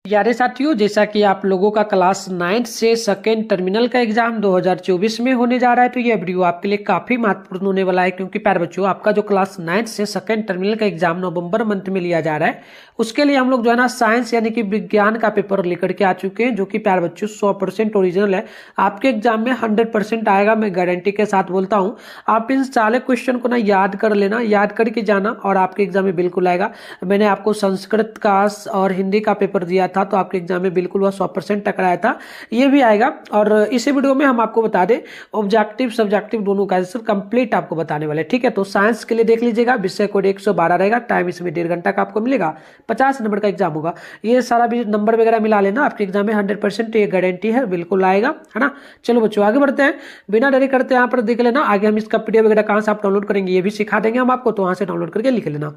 यारे साथियों, जैसा कि आप लोगों का क्लास 9 से सेकेंड टर्मिनल का एग्जाम 2024 में होने जा रहा है, तो ये वीडियो आपके लिए काफी महत्वपूर्ण होने वाला है। क्योंकि प्यारे बच्चों, आपका जो क्लास 9 से सेकेंड टर्मिनल का एग्जाम नवंबर मंथ में लिया जा रहा है, उसके लिए हम लोग जो है ना साइंस यानी कि विज्ञान का पेपर लेकर के आ चुके हैं, जो कि प्यारे बच्चों 100% ओरिजिनल है। आपके एग्जाम में 100% आएगा, मैं गारंटी के साथ बोलता हूँ। आप इन सारे क्वेश्चन को ना याद कर लेना, याद करके जाना, और आपके एग्जाम में बिल्कुल आएगा। मैंने आपको संस्कृत का और हिंदी का पेपर दिया था, तो आपके एग्जाम में बिल्कुल वह 100% टकराया था, ये भी आएगा। और इसी वीडियो में हम आपको बता दें ऑब्जेक्टिव सब्जेक्टिव दोनों का आंसर कंप्लीट आपको बताने वाले, ठीक है। तो साइंस के लिए देख लीजिएगा, विषय कोड 112 रहेगा, टाइम इसमें 1.5 घंटा का आपको मिलेगा, 50 नंबर का एग्जाम होगा। ये सारा भी नंबर वगैरह मिला लेना, आपके एग्जाम में 100% ये गारंटी है, बिल्कुल आएगा, है ना। चलो बच्चों आगे बढ़ते हैं, बिना देरी करते यहाँ पर देख लेना। आगे हम इसका पीडीएफ वगैरह कहाँ से आप डाउनलोड करेंगे ये भी सिखा देंगे हम आपको, तो वहां से डाउनलोड करके लिख लेना।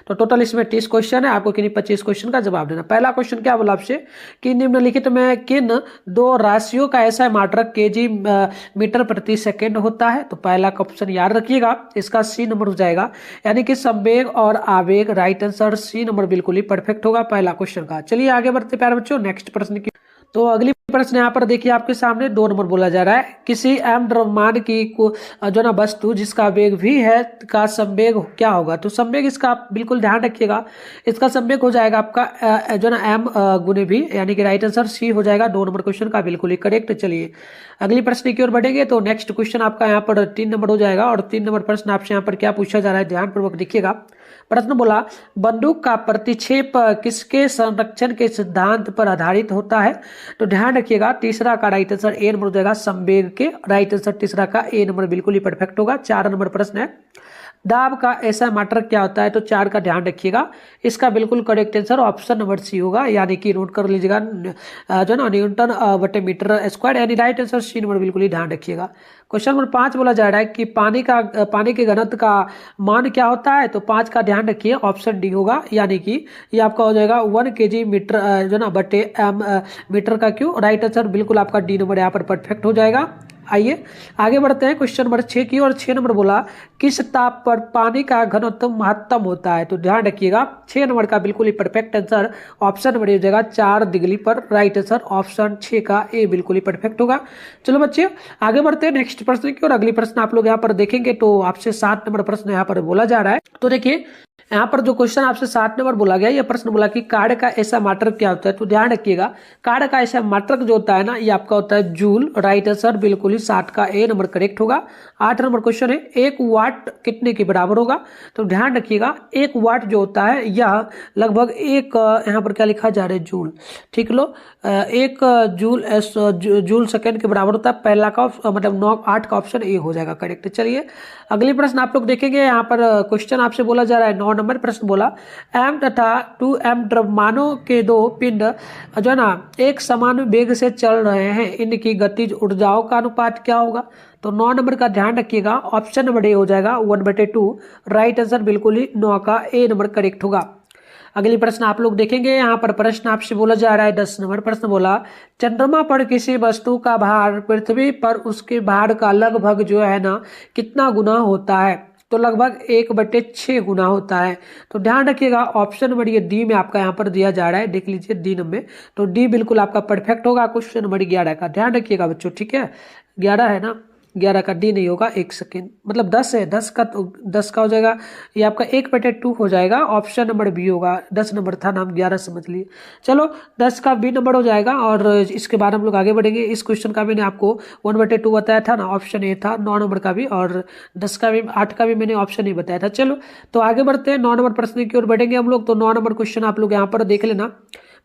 तो टोटल इसमें 30 क्वेश्चन है, आपको किन्हीं 25 क्वेश्चन का जवाब देना। पहला क्वेश्चन क्या बोला आपसे कि निम्नलिखित में किन दो राशियों का ऐसा मात्रक केजी मीटर प्रति सेकेंड होता है। तो पहला ऑप्शन याद रखिएगा, इसका सी नंबर हो जाएगा, यानी कि संवेग और आवेग। राइट आंसर सी नंबर बिल्कुल ही परफेक्ट होगा पहला क्वेश्चन का। चलिए आगे बढ़ते प्यारे बच्चों, नेक्स्ट प्रश्न की। तो अगली प्रश्न यहाँ पर देखिए आपके सामने 2 नंबर बोला जा रहा है, किसी एम द्रव्यमान की जो ना वस्तु जिसका वेग भी है का संवेग क्या होगा। तो संवेग इसका आप बिल्कुल ध्यान रखिएगा, इसका संवेग हो जाएगा आपका जो ना एम गुने भी, यानी कि राइट आंसर सी हो जाएगा 2 नंबर क्वेश्चन का बिल्कुल ही करेक्ट। चलिए अगली प्रश्न की ओर बढ़ेंगे। तो नेक्स्ट क्वेश्चन आपका यहाँ पर 3 नंबर हो जाएगा, और 3 नंबर प्रश्न आपसे यहाँ पर क्या पूछा जा रहा है, ध्यानपूर्वक देखिएगा। प्रश्न बोला, बंदूक का प्रतिक्षेप किसके संरक्षण के सिद्धांत पर आधारित होता है। तो ध्यान रखिएगा, तीसरा का राइट आंसर ए नंबर हो जाएगा, संवेग के। राइट आंसर तीसरा का ए नंबर बिल्कुल ही परफेक्ट होगा। 4 नंबर प्रश्न है, दाब का ऐसा मात्रक क्या होता है। तो 4 का ध्यान रखिएगा, इसका बिल्कुल correct answer option number C होगा, यानी कि नोट कर लीजिएगा जो ना न्यूटन बटे मीटर स्क्वायर, यानी राइट आंसर सी नंबर बिल्कुल ही ध्यान रखिएगा। क्वेश्चन नंबर 5 बोला जा रहा है कि पानी के घनत्व का मान क्या होता है। तो 5 का ध्यान रखिए, ऑप्शन डी होगा, यानी कि ये आपका हो जाएगा 1 kg मीटर जो ना बटे एम मीटर का क्यों। राइट आंसर बिल्कुल आपका डी नंबर यहाँ पर परफेक्ट हो जाएगा। आइए आगे बढ़ते हैं क्वेश्चन नंबर 6 की और 6 नंबर बोला, किस ताप पर पानी का घनत्व महत्तम होता है। तो ध्यान रखिएगा, 6 नंबर का बिल्कुल ही परफेक्ट आंसर ऑप्शन नंबर हो जाएगा 4 डिग्री पर। राइट आंसर ऑप्शन 6 का ए बिल्कुल ही परफेक्ट होगा। चलो बच्चे आगे बढ़ते हैं नेक्स्ट प्रश्न की और अगली प्रश्न आप लोग यहाँ पर देखेंगे। तो आपसे 7 नंबर प्रश्न यहाँ पर बोला जा रहा है। तो देखिए यहाँ पर जो क्वेश्चन आपसे 7 नंबर बोला गया, यह प्रश्न बोला कि कार्य का ऐसा मात्रक क्या होता है। तो ध्यान रखिएगा, कार्य का ऐसा मात्रक जो होता है ना, ये आपका होता है जूल। राइट आंसर बिल्कुल ही 7 का ए नंबर करेक्ट होगा। 8 नंबर क्वेश्चन है, 1 वाट कितने के बराबर होगा। तो ध्यान रखिएगा, 1 वाट जो होता है यह लगभग एक यहाँ पर क्या लिखा जा रहा है, जूल। ठीक लो, 1 जूल सेकेंड के बराबर होता है। पहला का मतलब 8 का ऑप्शन ए हो जाएगा करेक्ट। चलिए अगली प्रश्न आप लोग देखेंगे, यहाँ पर क्वेश्चन आपसे बोला जा रहा है 9 नंबर प्रश्न बोला, एम तथा 2m द्रव्यमानों के 2 पिंड जो है ना एक समान वेग से चल रहे हैं, इनकी गतिज ऊर्जाओं का अनुपात क्या होगा। तो 9 नंबर का ध्यान रखिएगा, ऑप्शन नंबर ए हो जाएगा 1/2। राइट आंसर बिल्कुल ही 9 का ए नंबर करेक्ट होगा। अगली प्रश्न आप लोग देखेंगे, यहाँ पर प्रश्न आपसे बोला जा रहा है 10 नंबर प्रश्न बोला, चंद्रमा पर किसी वस्तु का भार पृथ्वी पर उसके भार का लगभग जो है ना कितना गुना होता है। तो लगभग 1/6 गुना होता है। तो ध्यान रखिएगा, ऑप्शन नंबर ये डी में आपका यहाँ पर दिया जा रहा है, देख लीजिए डी नंबर में। तो डी बिल्कुल आपका परफेक्ट होगा क्वेश्चन नंबर 11 का। ध्यान रखिएगा बच्चों, ठीक है, 11 है ना, 11 का डी नहीं होगा, 1 सेकेंड मतलब 10 है, 10 का तो 10 का हो जाएगा, ये आपका 1/2 हो जाएगा। ऑप्शन नंबर बी होगा, 10 नंबर था नाम 11 समझ लिए। चलो 10 का बी नंबर हो जाएगा, और इसके बाद हम लोग आगे बढ़ेंगे। इस क्वेश्चन का मैंने आपको 1/2 बताया था ना, ऑप्शन ए था। 9 नंबर का भी और 10 का भी, 8 का भी मैंने ऑप्शन ही बताया था। चलो तो आगे बढ़ते हैं, 9 नंबर प्रश्न की ओर बढ़ेंगे हम लोग। तो 9 नंबर क्वेश्चन आप लोग यहाँ पर देख लेना,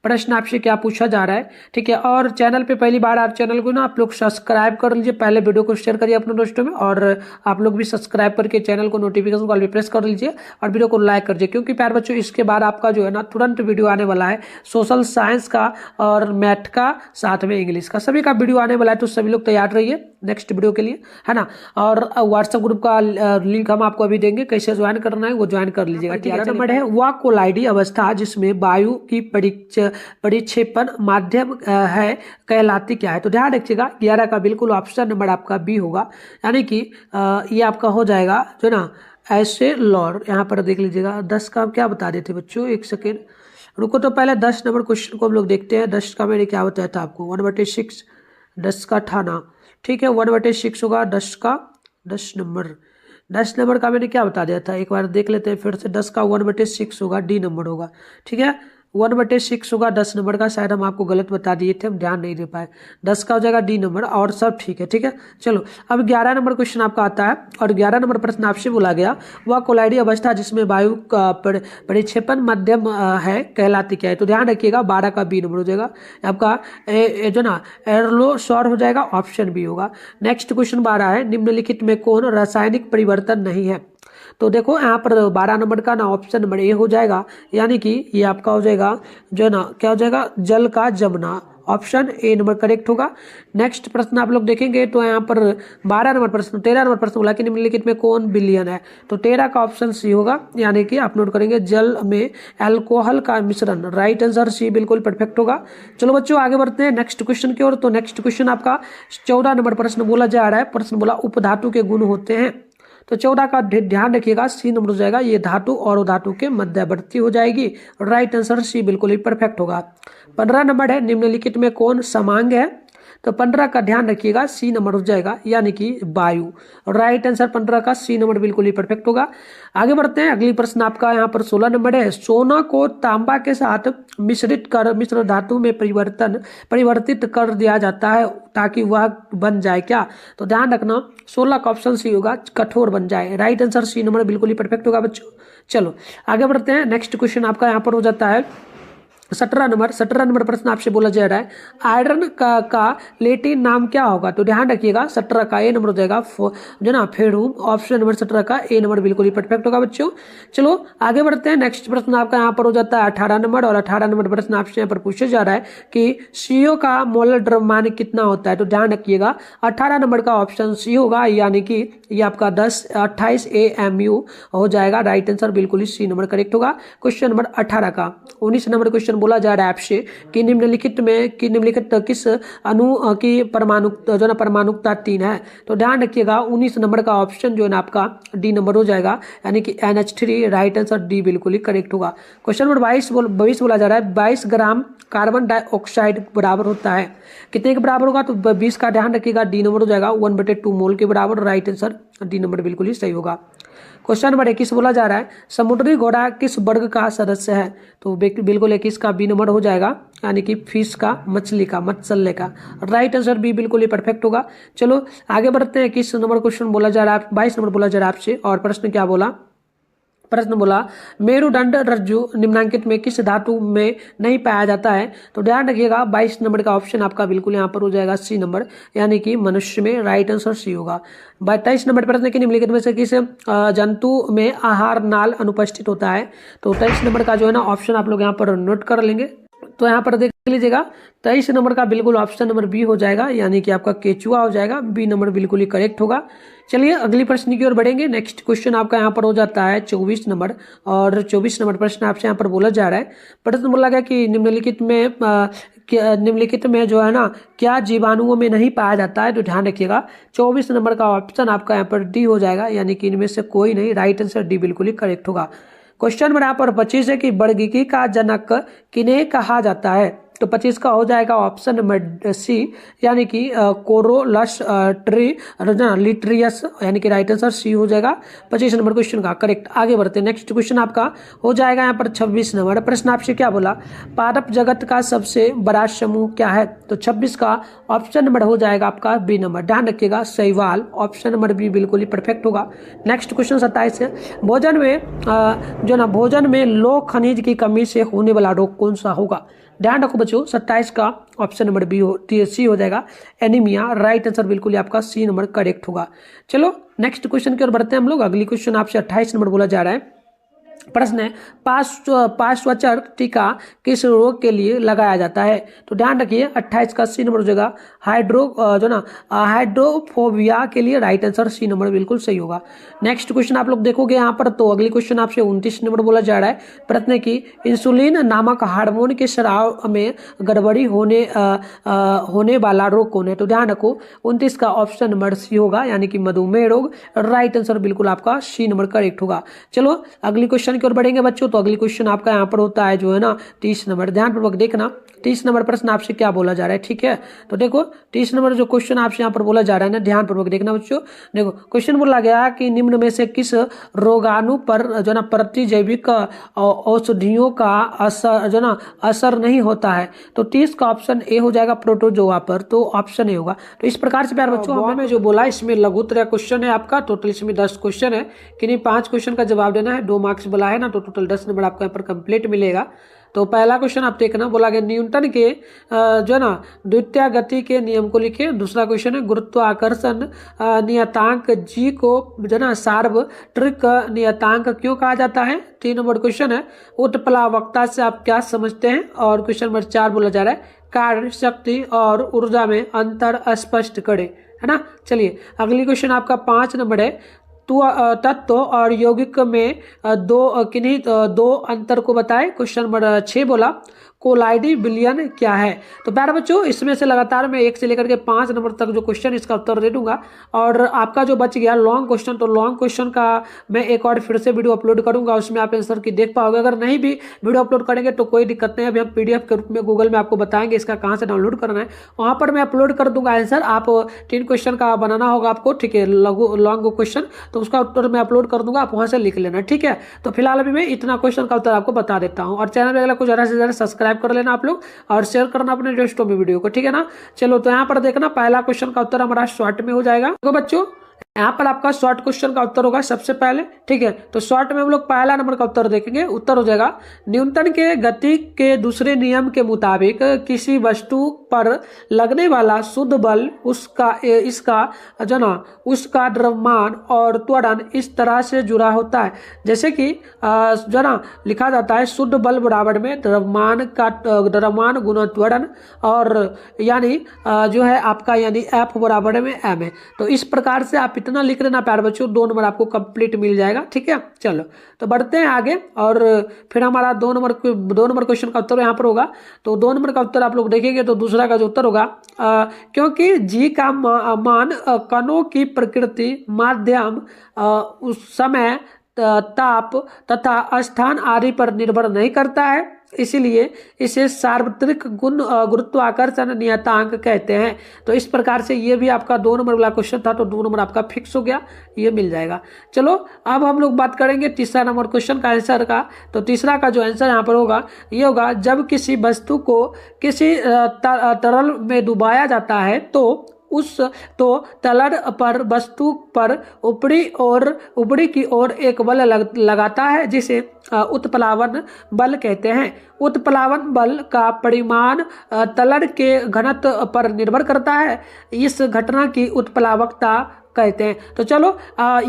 प्रश्न आपसे क्या पूछा जा रहा है, ठीक है। और चैनल पे पहली बार आप चैनल को ना आप लोग सब्सक्राइब कर लीजिए, पहले वीडियो को शेयर करिए अपने दोस्तों में, और आप लोग भी सब्सक्राइब करके चैनल को नोटिफिकेशन कॉल भी प्रेस कर लीजिए और वीडियो को लाइक कर दीजिए। क्योंकि प्यारे बच्चों इसके बाद आपका जो है ना तुरंत वीडियो आने वाला है, सोशल साइंस का और मैथ का, साथ में इंग्लिश का, सभी का वीडियो आने वाला है। तो सभी लोग तैयार रहिए नेक्स्ट वीडियो के लिए, है ना। और व्हाट्सएप ग्रुप का लिंक हम आपको अभी देंगे, कैसे ज्वाइन करना है वो ज्वाइन कर लीजिएगा। 11 नंबर है, वह कोलाइडी अवस्था जिसमें वायु की परिक्षेपण माध्यम है कहलाती क्या है। तो ध्यान रखिएगा, 11 का बिल्कुल ऑप्शन नंबर आपका बी होगा, यानी कि ये आपका हो जाएगा जो ना ऐसे लॉर। यहाँ पर देख लीजिएगा, 10 का हम क्या बता देते बच्चों, 1 सेकेंड, रुको तो पहले 10 नंबर क्वेश्चन को हम लोग देखते हैं। 10 का मैंने क्या बताया था आपको, 1/6, 10 का ठाना, ठीक है, 1/6 होगा 10 का 10 नंबर। 10 नंबर का मैंने क्या बता दिया था, एक बार देख लेते हैं फिर से। 10 का 1/6 होगा, डी नंबर होगा, ठीक है, 1/6 होगा 10 नंबर का। शायद हम आपको गलत बता दिए थे, हम ध्यान नहीं दे पाए। 10 का हो जाएगा डी नंबर, और सब ठीक है, ठीक है। चलो अब 11 नंबर क्वेश्चन आपका आता है, और 11 नंबर प्रश्न आपसे बोला गया, वह कोलाइडी अवस्था जिसमें वायु का परिक्षेपण मध्यम है कहलाती क्या है। तो ध्यान रखिएगा, 12 का बी नंबर हो जाएगा आपका, जो ना एरोसोल हो जाएगा, ऑप्शन बी होगा। नेक्स्ट क्वेश्चन 12 है, निम्नलिखित में कौन रासायनिक परिवर्तन नहीं है। तो देखो यहाँ पर 12 नंबर का ना ऑप्शन नंबर ए हो जाएगा, यानी कि ये आपका हो जाएगा जो है ना, क्या हो जाएगा, जल का जमना, ऑप्शन ए नंबर करेक्ट होगा। नेक्स्ट प्रश्न आप लोग देखेंगे तो यहाँ पर 12 नंबर प्रश्न, 13 नंबर प्रश्न बोला कि निम्नलिखित में कौन विलयन है। तो 13 का ऑप्शन सी होगा, यानी कि आप नोट करेंगे जल में अल्कोहल का मिश्रण, राइट आंसर सी बिल्कुल परफेक्ट होगा। चलो बच्चों आगे बढ़ते हैं नेक्स्ट क्वेश्चन की ओर। तो नेक्स्ट क्वेश्चन आपका 14 नंबर प्रश्न बोला जा रहा है। प्रश्न बोला उपधातु के गुण होते हैं। तो 14 का ध्यान रखिएगा, सी नंबर हो जाएगा, ये धातु और धातु के मध्यवर्ती हो जाएगी, राइट आंसर सी बिल्कुल ही परफेक्ट होगा। 15 नंबर है, निम्नलिखित में कौन समांग है। तो 15 का ध्यान रखिएगा, सी नंबर हो जाएगा, यानी कि वायु, राइट आंसर 15 का सी नंबर बिल्कुल ही परफेक्ट होगा। आगे बढ़ते हैं, अगली प्रश्न आपका यहाँ पर 16 नंबर है, सोना को तांबा के साथ मिश्रित कर मिश्र धातु में परिवर्तित कर दिया जाता है ताकि वह बन जाए क्या। तो ध्यान रखना, 16 का ऑप्शन सी होगा, कठोर बन जाए, राइट आंसर सी नंबर बिल्कुल ही परफेक्ट होगा बच्चों। चलो आगे बढ़ते हैं, नेक्स्ट क्वेश्चन आपका यहाँ पर हो जाता है 17 नंबर प्रश्न आपसे बोला जा रहा है, आयरन का लेटिन नाम क्या होगा। तो ध्यान रखिएगा, 17 का ए नंबर हो जाएगा, जो ना फेरूम, ऑप्शन नंबर 17 का ए नंबर बिल्कुल ही परफेक्ट होगा बच्चों। चलो आगे बढ़ते हैं, नेक्स्ट प्रश्न आपका यहाँ पर हो जाता है 18 नंबर, और 18 नंबर प्रश्न आपसे यहाँ पर पूछा जा रहा है कि CO का मोलर द्रव्यमान कितना होता है। तो ध्यान रखिएगा, 18 नंबर का ऑप्शन सी होगा, यानी कि ये आपका 28 AMU हो जाएगा, राइट आंसर बिल्कुल ही सी नंबर करेक्ट होगा। क्वेश्चन नंबर 18 का 19 नंबर क्वेश्चन बोला जा रहा है आपसे कि निम्नलिखित किस अणु की परमाणुकता 3 है। तो ध्यान रखिएगा, 19 नंबर का ऑप्शन जो है ना आपका डी नंबर हो जाएगा, यानी कि NH3, राइट आंसर डी बिल्कुल ही करेक्ट होगा। क्वेश्चन नंबर 22 बोला जा रहा है, 22 ग्राम कार्बन डाइऑक्साइड बराबर होता है, कितने के बराबर होगा। तो 20 का ध्यान रखिएगा, डी नंबर हो जाएगा, 1/2 मोल के बराबर, राइट आंसर डी नंबर बिल्कुल ही सही होगा। क्वेश्चन नंबर 21 बोला जा रहा है, समुद्री घोड़ा किस वर्ग का सदस्य है। तो बिल्कुल 21 का बी नंबर हो जाएगा, यानी कि फिश का, मछली का, मत्स्य का, राइट आंसर बी बिल्कुल ही परफेक्ट होगा। चलो आगे बढ़ते हैं, 21 नंबर क्वेश्चन बोला जा रहा है, 22 नंबर बोला जा रहा है आपसे, और प्रश्न क्या बोला, प्रश्न बोला मेरुदंड रज्जु निम्नांकित में किस धातु में नहीं पाया जाता है। तो ध्यान रखिएगा, 22 नंबर का ऑप्शन आपका बिल्कुल यहाँ पर हो जाएगा सी नंबर, यानी कि मनुष्य में, राइट आंसर सी होगा। 23 नंबर प्रश्न की निम्नलिखित में से किस जंतु में आहार नाल अनुपस्थित होता है। तो 23 नंबर का जो है ना ऑप्शन आप लोग यहाँ पर नोट कर लेंगे। तो यहाँ पर देख लीजिएगा, 23 नंबर का बिल्कुल ऑप्शन नंबर बी हो जाएगा, यानी कि आपका केचुआ हो जाएगा, बी नंबर बिल्कुल ही करेक्ट होगा। चलिए अगली प्रश्न की ओर बढ़ेंगे। नेक्स्ट क्वेश्चन आपका यहाँ पर हो जाता है 24 नंबर, और 24 नंबर प्रश्न आपसे यहाँ पर बोला जा रहा है। प्रश्न बोला गया कि निम्नलिखित में जो है ना क्या जीवाणुओं में नहीं पाया जाता है। तो ध्यान रखिएगा, 24 नंबर का ऑप्शन आपका यहाँ पर डी हो जाएगा, यानी कि इनमें से कोई नहीं, राइट आंसर डी बिल्कुल ही करेक्ट होगा। क्वेश्चन नंबर यहाँ पर 25 है कि वर्गीकी का जनक किन्हें कहा जाता है। तो 25 का हो जाएगा ऑप्शन नंबर सी, यानी कि कोरोलस लिट्रियस, यानी कि राइट आंसर सी हो जाएगा 25 नंबर क्वेश्चन का करेक्ट। आगे बढ़ते हैं, नेक्स्ट क्वेश्चन आपका हो जाएगा यहाँ पर 26 नंबर प्रश्न आपसे क्या बोला, पादप जगत का सबसे बड़ा समूह क्या है। तो 26 का ऑप्शन नंबर हो जाएगा आपका बी नंबर, ध्यान रखिएगा शैवाल, ऑप्शन नंबर बी बिल्कुल ही परफेक्ट होगा। नेक्स्ट क्वेश्चन 27 है, भोजन में लौह खनिज की कमी से होने वाला रोग कौन सा होगा। ध्यान रखो बच्चों, 27 का ऑप्शन नंबर बी सी हो जाएगा, एनीमिया, राइट आंसर बिल्कुल ही आपका सी नंबर करेक्ट होगा। चलो नेक्स्ट क्वेश्चन की ओर बढ़ते हैं हम लोग। अगली क्वेश्चन आपसे 28 नंबर बोला जा रहा है। प्रश्न है, पार्श्वचर टीका किस रोग के लिए लगाया जाता है। तो ध्यान रखिए, 28 का सी नंबर हो जाएगा, हाइड्रोफोबिया के लिए, राइट आंसर सी नंबर बिल्कुल सही होगा। नेक्स्ट क्वेश्चन आप लोग देखोगे यहाँ पर, तो अगली क्वेश्चन आपसे 29 नंबर बोला जा रहा है। प्रश्न की इंसुलिन नामक हार्मोन के स्राव में गड़बड़ी होने वाला रोग कौन है। तो ध्यान रखो, 29 का ऑप्शन नंबर सी होगा, यानी कि मधुमेह रोग, राइट आंसर बिल्कुल आपका सी नंबर करेक्ट होगा। चलो अगली क्वेश्चन क्वेश्चन की ओर बढ़ेंगे बच्चों, तो अगली क्वेश्चन आपका यहाँ पर होता है जो है ना 30 नंबर। ध्यानपूर्वक देखना 30 नंबर प्रश्न आपसे क्या बोला जा रहा है, ठीक है। तो देखो 30 नंबर जो क्वेश्चन आपसे यहाँ पर बोला जा रहा है ना, ध्यानपूर्वक देखना बच्चों। देखो क्वेश्चन बोला गया कि निम्न में से किस रोगाणु पर जो ना प्रतिजैविक औषधियों का असर जो ना असर नहीं होता है। तो 30 का ऑप्शन ए हो जाएगा प्रोटोजोआ पर, तो ऑप्शन ए होगा। तो इस प्रकार से प्यार बच्चों हमने जो बोला इसमें लघुत्तरीय क्वेश्चन है आपका, टोटल इसमें 10 क्वेश्चन है, किन्हीं 5 क्वेश्चन का जवाब देना है, 2 मार्क्स बोला है ना, तो टोटल 10 नंबर आपको यहाँ पर कंप्लीट मिलेगा। तो पहला क्वेश्चन आप देखना, बोला गया न्यूटन के जो है ना द्वितीय गति के नियम को लिखे। दूसरा क्वेश्चन है गुरुत्वाकर्षण नियतांक जी को जो ना सार्वत्रिक नियतांक क्यों कहा जाता है। 3 नंबर क्वेश्चन है उत्प्लावकता से आप क्या समझते हैं। और क्वेश्चन नंबर 4 बोला जा रहा है कार्य शक्ति और ऊर्जा में अंतर स्पष्ट करें, है ना। चलिए अगली क्वेश्चन आपका 5 नंबर है तत्व और यौगिक में किन्हीं दो अंतर को बताएं। क्वेश्चन नंबर 6 बोला कोलाइडी विलयन क्या है। तो प्यारे बच्चों इसमें से लगातार मैं 1 से लेकर के 5 नंबर तक जो क्वेश्चन इसका उत्तर दे दूंगा। और आपका जो बच गया लॉन्ग क्वेश्चन, तो लॉन्ग क्वेश्चन का मैं एक और फिर से वीडियो अपलोड करूंगा, उसमें आप आंसर की देख पाओगे। अगर नहीं भी वीडियो अपलोड करेंगे तो कोई दिक्कत नहीं, अभी हम PDF के रूप में गूगल में आपको बताएंगे इसका कहाँ से डाउनलोड करना है, वहां पर मैं अपलोड कर दूंगा आंसर। आप 3 क्वेश्चन का बनाना होगा आपको, ठीक है, लॉन्ग क्वेश्चन, तो उसका उत्तर मैं अपलोड कर दूंगा, आप वहां से लिख लेना, ठीक है। तो फिलहाल अभी मैं इतना क्वेश्चन का उत्तर आपको बता देता हूँ। और चैनल वगैरह को ज्यादा से ज्यादा सब्सक्राइब कर लेना आप लोग और शेयर करना अपने दोस्तों में वीडियो को, ठीक है ना। चलो तो यहाँ पर देखना पहला क्वेश्चन का उत्तर हमारा शॉर्ट में हो जाएगा। तो बच्चों यहाँ पर आपका शॉर्ट क्वेश्चन का उत्तर होगा सबसे पहले, ठीक है। तो शॉर्ट में हम लोग पहला नंबर का उत्तर देखेंगे। उत्तर हो जाएगा न्यूटन के गति के दूसरे नियम के मुताबिक किसी वस्तु पर लगने वाला शुद्ध बल इसका जो ना उसका द्रव्यमान और त्वरण इस तरह से जुड़ा होता है, जैसे कि जो ना लिखा जाता है शुद्ध बल बराबर में द्रव्यमान गुना त्वरण, और यानी जो है आपका यानी F बराबर में M है। तो इस प्रकार से आप इतना लिख लेना प्यारे बच्चों, 2 नंबर आपको कंप्लीट मिल जाएगा, ठीक है। चलो तो बढ़ते हैं आगे, और फिर हमारा 2 नंबर क्वेश्चन का उत्तर यहाँ पर होगा। तो 2 नंबर का उत्तर आप लोग देखेंगे तो दूसरा का जो उत्तर होगा क्योंकि जी का मान कणों की प्रकृति, माध्यम, उस समय, ताप तथा स्थान आदि पर निर्भर नहीं करता है, इसीलिए इसे सार्वत्रिक गुरुत्वाकर्षण नियतांक कहते हैं। तो इस प्रकार से ये भी आपका 2 नंबर वाला क्वेश्चन था, तो 2 नंबर आपका फिक्स हो गया, ये मिल जाएगा। चलो अब हम लोग बात करेंगे तीसरा नंबर क्वेश्चन का आंसर का। तो तीसरा का जो आंसर यहाँ पर होगा ये होगा जब किसी वस्तु को किसी तरल में डुबाया जाता है तो तलड़ पर वस्तु पर ऊपरी की ओर एक बल लगाता है जिसे उत्प्लावन बल कहते हैं। उत्प्लावन बल का परिमाण तलड़ के घनत्व पर निर्भर करता है, इस घटना की उत्प्लावकता कहते हैं। तो चलो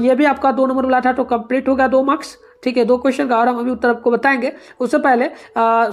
ये भी आपका 2 नंबर वाला था, तो कंप्लीट हो गया 2 मार्क्स, ठीक है। 2 क्वेश्चन का और हम अभी उत्तर आपको बताएंगे। उससे पहले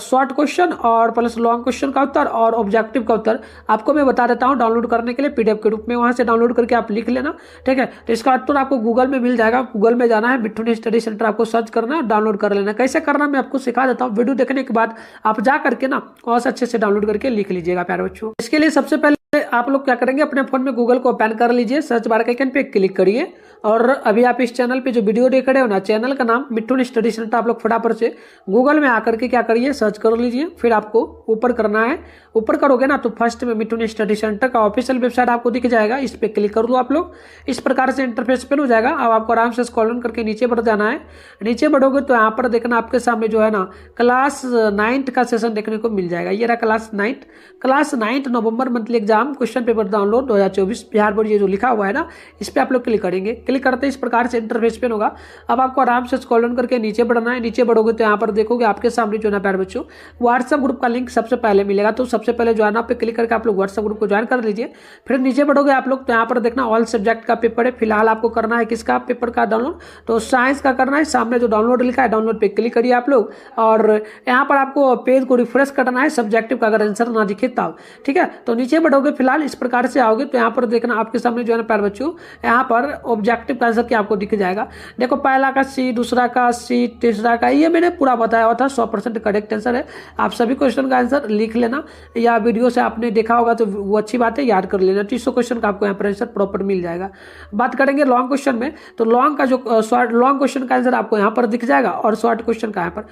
शॉर्ट क्वेश्चन और प्लस लॉन्ग क्वेश्चन का उत्तर और ऑब्जेक्टिव का उत्तर आपको मैं बता देता हूं डाउनलोड करने के लिए PDF के रूप में, वहां से डाउनलोड करके आप लिख लेना, ठीक है। तो इसका उत्तर आपको गूगल में मिल जाएगा, गूगल में जाना है, मिठुन स्टडी सेंटर आपको सर्च करना है, डाउनलोड कर लेना। कैसे करना मैं आपको सिखा देता हूँ, वीडियो देखने के बाद आप जा करके ना और अच्छे से डाउनलोड करके लिख लीजिएगा प्यारे बच्चों। इसके लिए सबसे पहले आप लोग क्या करेंगे, अपने फोन में गूगल को ओपन कर लीजिए, सर्च बार के आइकन पे क्लिक करिए, और अभी आप इस चैनल पे जो वीडियो देख रहे हो ना, चैनल का नाम मिठुन स्टडी सेंटर, आप लोग फटाफट से गूगल में आकर के क्या करिए, सर्च कर लीजिए। फिर आपको ऊपर करना है, ऊपर करोगे ना तो फर्स्ट में मिठुन स्टडी सेंटर का ऑफिशियल वेबसाइट आपको दिख जाएगा, इस पे क्लिक कर दो आप लोग। इस प्रकार से इंटरफेस पे हो जाएगा। अब आपको आराम से स्क्रॉल डाउन करके नीचे बढ़ जाना है। नीचे बढ़ोगे तो यहाँ पर देखना आपके सामने जो है ना क्लास 9 का सेशन देखने को मिल जाएगा। ये रहा क्लास 9 नवंबर monthly exam question paper download 2024 Bihar board, ये जो लिखा हुआ है ना, इस पे आप लोग क्लिक करेंगे। क्लिक करते इस प्रकार से इंटरफेस पे होगा। अब आपको आराम से स्क्रॉल डाउन करके नीचे बढ़ना है। नीचे बढ़ोगे तो यहाँ पर देखोगे आपके सामने जो है ना प्यारे बच्चों व्हाट्सएप ग्रुप का लिंक सबसे पहले मिलेगा। तो सबसे पहले ज्वाइन पे क्लिक करके आप लोग व्हाट्सएप ग्रुप को ज्वाइन कर लीजिए। फिर नीचे बढ़ोगे आप लोग तो यहाँ पर देखना ऑल सब्जेक्ट का पेपर है। फिलहाल आपको करना है किसका पेपर का डाउनलोड, तो साइंस का करना है। सामने जो डाउनलोड लिखा है डाउनलोड पे क्लिक करिए आप लोग, और यहाँ पर आपको पेज को रिफ्रेश करना है सब्जेक्टिव का अगर आंसर ना दिखे तब, ठीक है। तो नीचे बढ़ोगे फिलहाल इस प्रकार से आओगे तो यहाँ पर देखना आपके सामने जो है ना प्यारे बच्चों, यहाँ पर ऑब्जेक्टिव का आंसर क्या आपको दिख जाएगा। देखो पहला का सी, दूसरा का सी, तीसरा का, ये मैंने पूरा बताया हुआ था, 100% करेक्ट आंसर है। आप सभी क्वेश्चन का आंसर लिख लेना, या वीडियो से आपने देखा होगा तो वो अच्छी बात है, याद कर लेना। 300 क्वेश्चन का आपको यहाँ पर आंसर प्रॉपर मिल जाएगा। बात करेंगे लॉन्ग क्वेश्चन में, तो लॉन्ग का जो लॉन्ग क्वेश्चन का आंसर आपको यहाँ पर दिख जाएगा, और शॉर्ट क्वेश्चन का यहाँ पर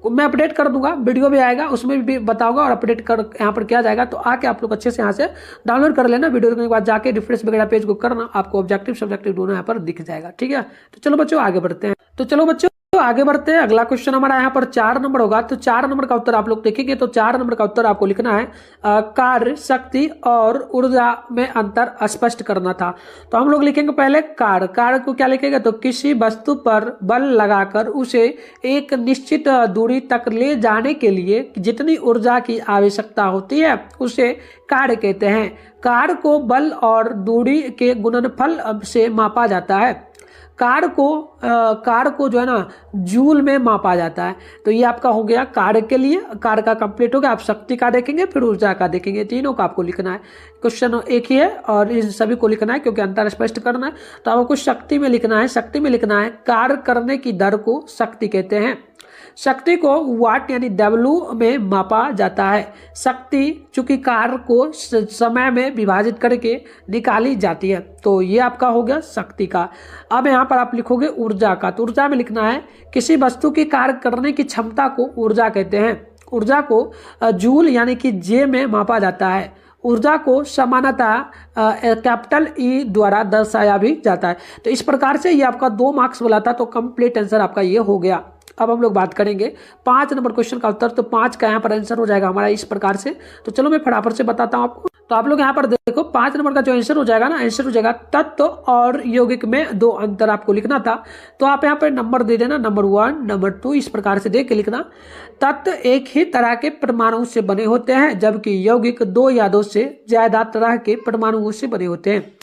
मैं अपडेट कर दूंगा, वीडियो भी आएगा उसमें भी बताऊंगा, और अपडेट कर यहाँ पर किया जाएगा। तो आके आप लोग अच्छे से यहाँ से डाउनलोड कर लेना, वीडियो देखने के बाद जाके रिफ्रेश वगैरह पेज को करना, आपको ऑब्जेक्टिव सब्जेक्टिव दोनों यहाँ पर दिख जाएगा। ठीक है, तो चलो बच्चों आगे बढ़ते हैं। तो चलो बच्चों आगे बढ़ते हैं। अगला क्वेश्चन हमारा यहाँ पर 4 नंबर होगा। तो 4 नंबर का उत्तर आप लोग देखेंगे, तो 4 नंबर का उत्तर आपको लिखना है कार्य, शक्ति और ऊर्जा में अंतर स्पष्ट करना था। तो हम लोग लिखेंगे पहले कार्य। कार्य को क्या लिखेंगे, तो किसी वस्तु पर बल लगाकर उसे एक निश्चित दूरी तक ले जाने के लिए जितनी ऊर्जा की आवश्यकता होती है उसे कार्य कहते हैं। कार्य को बल और दूरी के गुणनफल से मापा जाता है। कार्य को जो है ना जूल में मापा जाता है। तो ये आपका हो गया कार्य के लिए, कार्य का कंप्लीट हो गया। आप शक्ति का देखेंगे, फिर ऊर्जा का देखेंगे, तीनों का आपको लिखना है। क्वेश्चन एक ही है और इन सभी को लिखना है क्योंकि अंतर स्पष्ट करना है। तो आपको शक्ति में लिखना है, शक्ति में लिखना है कार्य करने की दर को शक्ति कहते हैं। शक्ति को वाट यानी W में मापा जाता है। शक्ति चूंकि कार्य को समय में विभाजित करके निकाली जाती है। तो ये आपका हो गया शक्ति का। अब यहाँ पर आप लिखोगे ऊर्जा का। तो ऊर्जा में लिखना है किसी वस्तु की कार्य करने की क्षमता को ऊर्जा कहते हैं। ऊर्जा को जूल यानी कि जे में मापा जाता है। ऊर्जा को सामान्यतः कैपिटल ई द्वारा दर्शाया भी जाता है। तो इस प्रकार से ये आपका 2 मार्क्स वाला था, तो कंप्लीट आंसर आपका ये हो गया। अब हम लोग बात करेंगे 5 नंबर क्वेश्चन का उत्तर। तो 5 का यहाँ पर आंसर हो जाएगा हमारा इस प्रकार से। तो चलो मैं फटाफट से बताता हूँ आपको। तो आप लोग यहाँ पर देखो 5 नंबर का जो आंसर हो जाएगा ना, आंसर हो जाएगा तत्व और यौगिक में 2 अंतर आपको लिखना था। तो आप यहाँ पर नंबर दे देना, नंबर 1, नंबर 2, इस प्रकार से देख के लिखना। तत्व एक ही तरह के परमाणु से बने होते हैं, जबकि यौगिक 2 या 2 से ज्यादा तरह के परमाणुओं से बने होते हैं।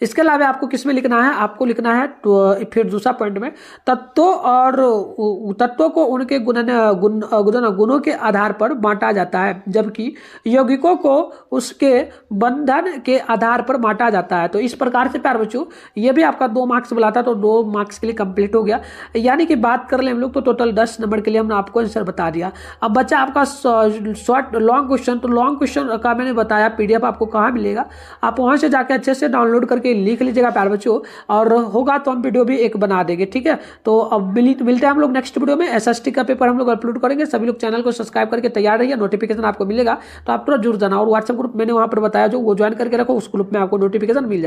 इसके अलावा आपको किसमें लिखना है, आपको लिखना है तो फिर दूसरा पॉइंट में तत्वों को उनके गुणों के आधार पर बांटा जाता है, जबकि यौगिकों को उसके बंधन के आधार पर बांटा जाता है। तो इस प्रकार से प्यारे बच्चों ये भी आपका 2 मार्क्स बोला था, तो 2 मार्क्स के लिए कंप्लीट हो गया। यानी कि बात कर ले हम लोग तो टोटल 10 नंबर के लिए हमने आपको आंसर बता दिया। अब बच्चा आपका शॉर्ट लॉन्ग क्वेश्चन। तो लॉन्ग क्वेश्चन का मैंने बताया PDF आपको कहाँ मिलेगा, आप वहां से जाके अच्छे से डाउनलोड करके लिख लीजिएगा प्यारे बच्चों, और होगा तो हम वीडियो भी एक बना देंगे। ठीक है, तो अब मिलते हैं हम लोग नेक्स्ट वीडियो में। SST का पेपर हम लोग अपलोड करेंगे। सभी लोग चैनल को सब्सक्राइब करके तैयार रहिए, नोटिफिकेशन आपको मिलेगा। तो आप पूरा जुड़ जाना, और व्हाट्सएप ग्रुप मैंने वहां पर बताया जो वो ज्वाइन करके रखो, उस ग्रुप में आपको नोटिफिकेशन मिल जाएगा।